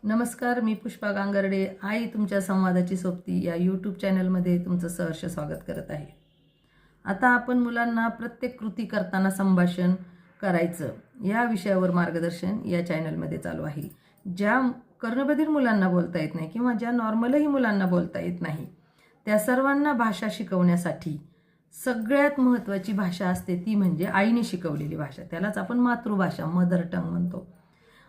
नमस्कार, मी पुष्पा गांगर्डे आई तुमच्या संवादाची सोबती या यूट्यूब चॅनलमध्ये तुमचं सहर्ष स्वागत करत आहे। आता आपण मुलांना प्रत्येक कृती करताना संभाषण करायचं या विषयावर मार्गदर्शन या चॅनलमध्ये चालू आहे। ज्या कर्णबधिर मुलांना बोलता येत नाही किंवा ज्या नॉर्मलही मुलांना बोलता येत नाही त्या सर्वांना भाषा शिकवण्यासाठी सगळ्यात महत्त्वाची भाषा असते ती म्हणजे आईने शिकवलेली भाषा, त्यालाच आपण मातृभाषा मदर टंग म्हणतो।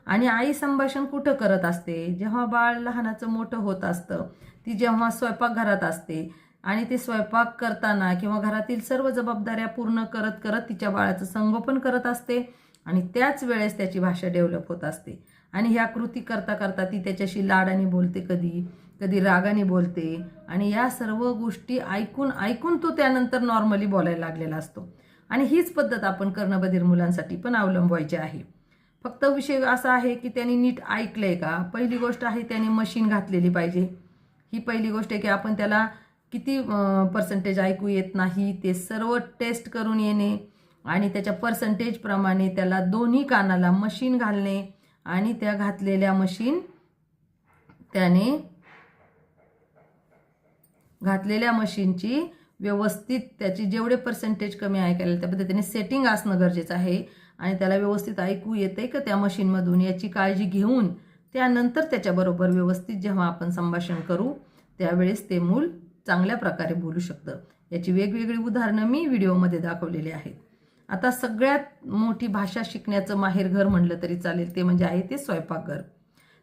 आणि आई संभाषण कुठं करत असते? जेव्हा बाळ लहानाचं मोठं होत असतं, ती जेव्हा स्वयंपाकघरात असते आणि ते स्वयंपाक करताना किंवा घरातील सर्व जबाबदाऱ्या पूर्ण करत करत तिच्या बाळाचं संगोपन करत असते आणि त्याच वेळेस त्याची भाषा डेव्हलप होत असते। आणि ह्या कृती करता करता ती त्याच्याशी लाडाने बोलते, कधी कधी रागाने बोलते आणि या सर्व गोष्टी ऐकून ऐकून तो त्यानंतर नॉर्मली बोलायला लागलेला असतो। आणि हीच पद्धत आपण कर्णबधिर मुलांसाठी पण अवलंबवायची आहे। फक्त विषय असा आहे की त्यांनी नीट ऐकलंय का? पहिली गोष्ट आहे त्याने मशीन घातलेली पाहिजे। ही पहिली गोष्ट आहे की आपण त्याला किती पर्सेंटेज ऐकू येत नाही ते सर्व टेस्ट करून येणे आणि त्याच्या पर्सेंटेज प्रमाणे त्याला दोन्ही कानाला मशीन घालणे आणि त्या घातलेल्या मशीन त्याने घातलेल्या मशीनची व्यवस्थित त्याची जेवढे पर्सेंटेज कमी ऐकायला त्या पद्धतीने सेटिंग असणं गरजेचं आहे आणि त्याला व्यवस्थित ऐकू येते का त्या मशीनमधून याची काळजी घेऊन त्यानंतर त्याच्याबरोबर व्यवस्थित जेव्हा आपण संभाषण करू त्यावेळेस ते मूल चांगल्या प्रकारे बोलू शकतं। याची वेगवेगळी उदाहरणं मी व्हिडिओमध्ये दाखवलेली आहेत। आता सगळ्यात मोठी भाषा शिकण्याचं माहेरघर म्हणलं तरी चालेल ते म्हणजे आहे ते स्वयंपाकघर।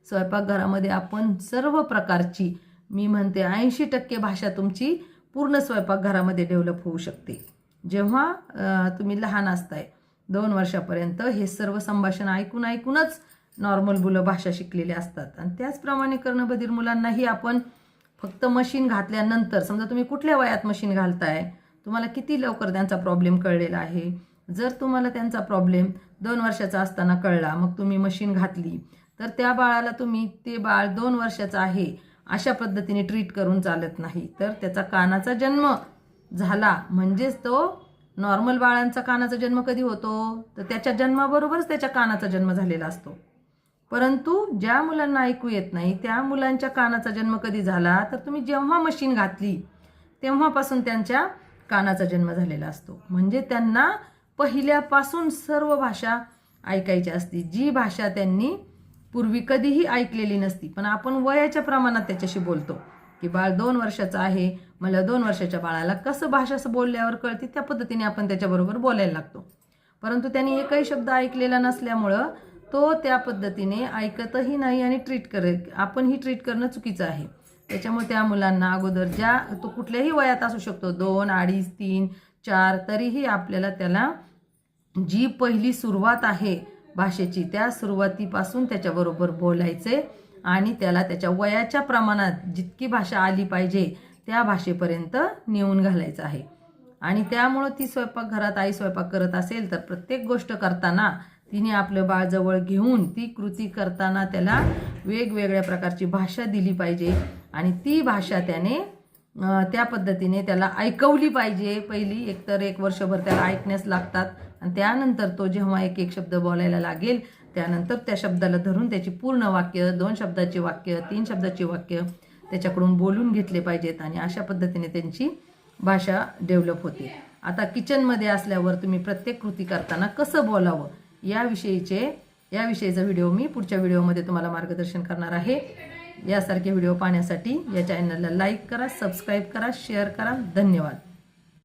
स्वयंपाकघरामध्ये आपण सर्व प्रकारची मी म्हणते 80% भाषा तुमची पूर्ण स्वयंपाकघरामध्ये डेव्हलप होऊ शकते। जेव्हा तुम्ही लहान असताय 2 वर्षापर्यंत हे सर्व संभाषण ऐकून ऐकूनच नॉर्मल मुलं भाषा शिकलेली असतात। आणि त्याचप्रमाणे कर्णबधिर मुलांनाही आपण फक्त मशीन घातल्यानंतर समजा तुम्ही कुठल्या वयात मशीन घालताय, तुम्हाला किती लवकर त्यांचा प्रॉब्लेम कळलेला आहे। जर तुम्हाला त्यांचा प्रॉब्लेम 2 वर्षाचा असताना कळला मग तुम्ही मशीन घातली तर त्या बाळाला तुम्ही ते बाळ 2 वर्षाचं आहे अशा पद्धतीने ट्रीट करून चालत नाही। तर त्याचा कानाचा जन्म झाला म्हणजेच तो नॉर्मल बाळांचा कानाचा जन्म कधी होतो तर त्याच्या जन्माबरोबरच त्याच्या कानाचा जन्म झालेला असतो। परंतु ज्या मुलांना ऐकू येत नाही त्या मुलांच्या कानाचा जन्म कधी झाला तर तुम्ही जेव्हा मशीन घातली तेव्हापासून त्यांच्या कानाचा जन्म झालेला असतो। म्हणजे त्यांना पहिल्यापासून सर्व भाषा ऐकायची असते, जी भाषा त्यांनी पूर्वी कधीही ऐकलेली नसती। पण आपण वयाच्या प्रमाणात त्याच्याशी बोलतो की बाळ 2 वर्षाचं आहे, मला 2 वर्षाच्या बाळाला कसं भाषा बोलल्यावर कळते त्या पद्धतीने आपण त्याच्याबरोबर बोलायला लागतो। परंतु त्यांनी एकही शब्द ऐकलेला नसल्यामुळं तो त्या पद्धतीने ऐकतही नाही आणि आपणही ट्रीट करणं चुकीचं आहे। त्याच्यामुळे त्या मुलांना अगोदर तो कुठल्याही वयात असू शकतो 2, 2.5, 3, 4 तरीही आपल्याला त्याला जी पहिली सुरुवात आहे भाषेची त्या सुरुवातीपासून त्याच्याबरोबर बोलायचे आणि त्याला त्याच्या वयाच्या प्रमाणात जितकी भाषा आली पाहिजे त्या भाषेपर्यंत नेऊन घालायचं आहे। आणि त्यामुळं ती स्वयंपाकघरात आई स्वयंपाक करत असेल तर प्रत्येक गोष्ट करताना तिने आपलं बाळ जवळ घेऊन ती कृती करताना त्याला वेगवेगळ्या प्रकारची भाषा दिली पाहिजे आणि ती भाषा त्याने त्या पद्धतीने त्याला ऐकवली पाहिजे। पहिली एकतर 1 वर्षभर त्याला ऐकण्यास लागतात आणि त्यानंतर तो जेव्हा एक एक शब्द बोलायला लागेल त्यानंतर त्या शब्दाला धरून त्याची पूर्ण वाक्य 2 शब्दाची वाक्य 3 शब्दाची वाक्य त्याच्याकडून बोलून घेतले पाहिजेत आणि अशा पद्धतीने त्यांची भाषा डेव्हलप होते। आता किचनमध्ये असल्यावर तुम्ही प्रत्येक कृती करताना कसं बोलावं याविषयीचा व्हिडिओ मी पुढच्या व्हिडिओमध्ये तुम्हाला मार्गदर्शन करणार आहे। यासारखे व्हिडिओ पाहण्यासाठी या चॅनलला लाईक करा, सबस्क्राईब करा, शेअर करा। धन्यवाद।